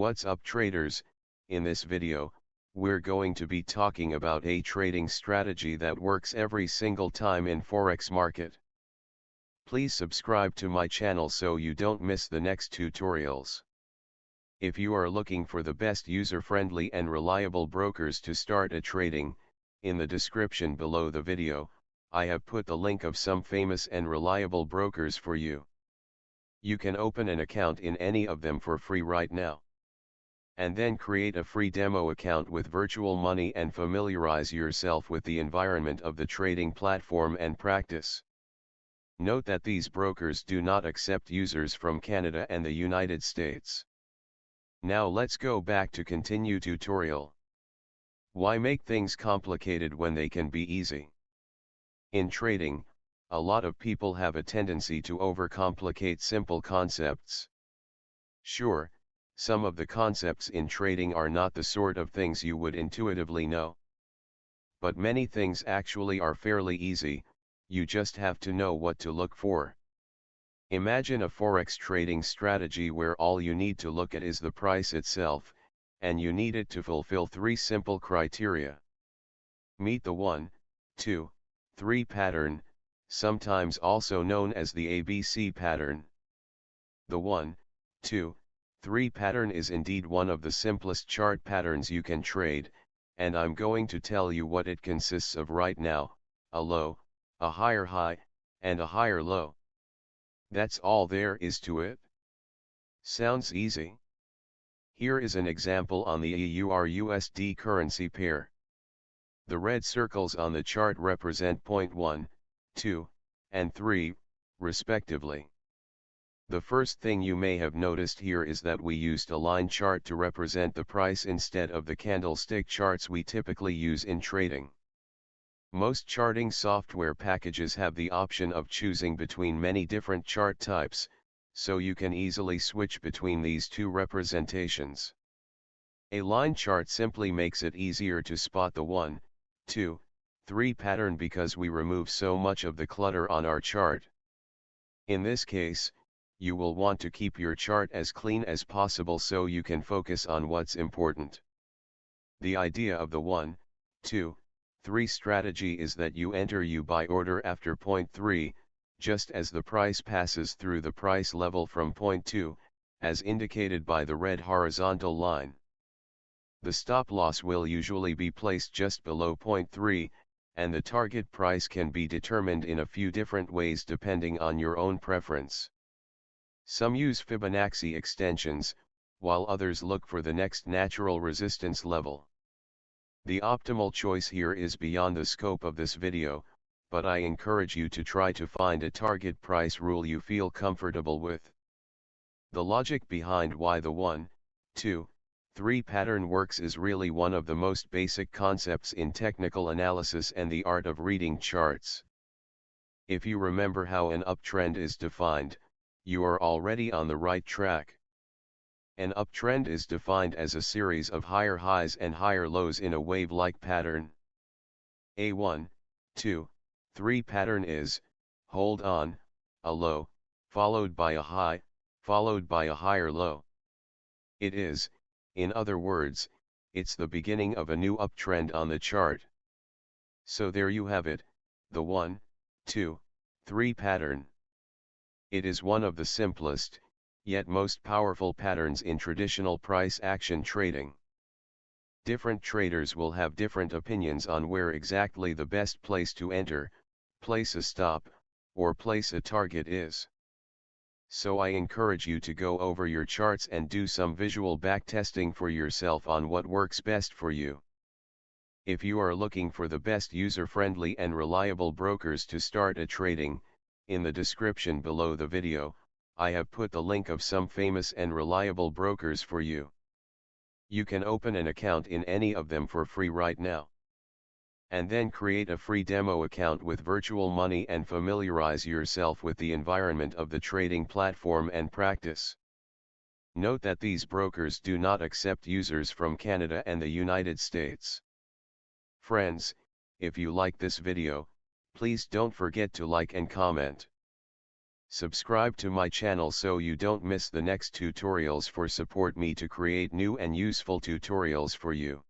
What's up traders? In this video, we're going to be talking about a trading strategy that works every single time in Forex market. Please subscribe to my channel so you don't miss the next tutorials. If you are looking for the best user-friendly and reliable brokers to start a trading, in the description below the video, I have put the link of some famous and reliable brokers for you. You can open an account in any of them for free right now. And then create a free demo account with virtual money and familiarize yourself with the environment of the trading platform and practice. Note that these brokers do not accept users from Canada and the United States. Now let's go back to continue tutorial. Why make things complicated when they can be easy? In trading, a lot of people have a tendency to overcomplicate simple concepts. Sure, some of the concepts in trading are not the sort of things you would intuitively know. But many things actually are fairly easy, you just have to know what to look for. Imagine a Forex trading strategy where all you need to look at is the price itself, and you need it to fulfill three simple criteria. Meet the 1, 2, 3 pattern, sometimes also known as the ABC pattern. The 1, 2, 3 pattern is indeed one of the simplest chart patterns you can trade, and I'm going to tell you what it consists of right now: a low, a higher high, and a higher low. That's all there is to it. Sounds easy? Here is an example on the EUR/USD currency pair. The red circles on the chart represent point 1, 2, and 3, respectively. The first thing you may have noticed here is that we used a line chart to represent the price instead of the candlestick charts we typically use in trading. Most charting software packages have the option of choosing between many different chart types, so you can easily switch between these two representations. A line chart simply makes it easier to spot the 1, 2, 3 pattern because we remove so much of the clutter on our chart. In this case, you will want to keep your chart as clean as possible so you can focus on what's important. The idea of the 1, 2, 3 strategy is that you enter your buy order after point 3, just as the price passes through the price level from point 2, as indicated by the red horizontal line. The stop loss will usually be placed just below point 3, and the target price can be determined in a few different ways depending on your own preference. Some use Fibonacci extensions, while others look for the next natural resistance level. The optimal choice here is beyond the scope of this video, but I encourage you to try to find a target price rule you feel comfortable with. The logic behind why the 1, 2, 3 pattern works is really one of the most basic concepts in technical analysis and the art of reading charts. If you remember how an uptrend is defined, you are already on the right track. An uptrend is defined as a series of higher highs and higher lows in a wave-like pattern. A 1, 2, 3 pattern is, hold on, a low, followed by a high, followed by a higher low. It is, in other words, it's the beginning of a new uptrend on the chart. So there you have it, the 1, 2, 3 pattern. It is one of the simplest, yet most powerful patterns in traditional price action trading. Different traders will have different opinions on where exactly the best place to enter, place a stop, or place a target is. So I encourage you to go over your charts and do some visual backtesting for yourself on what works best for you. If you are looking for the best user-friendly and reliable brokers to start a trading, in the description below the video, I have put the link of some famous and reliable brokers for you. You can open an account in any of them for free right now. And then create a free demo account with virtual money and familiarize yourself with the environment of the trading platform and practice. Note that these brokers do not accept users from Canada and the United States. Friends, if you like this video, please don't forget to like and comment. Subscribe to my channel so you don't miss the next tutorials. Support me to create new and useful tutorials for you.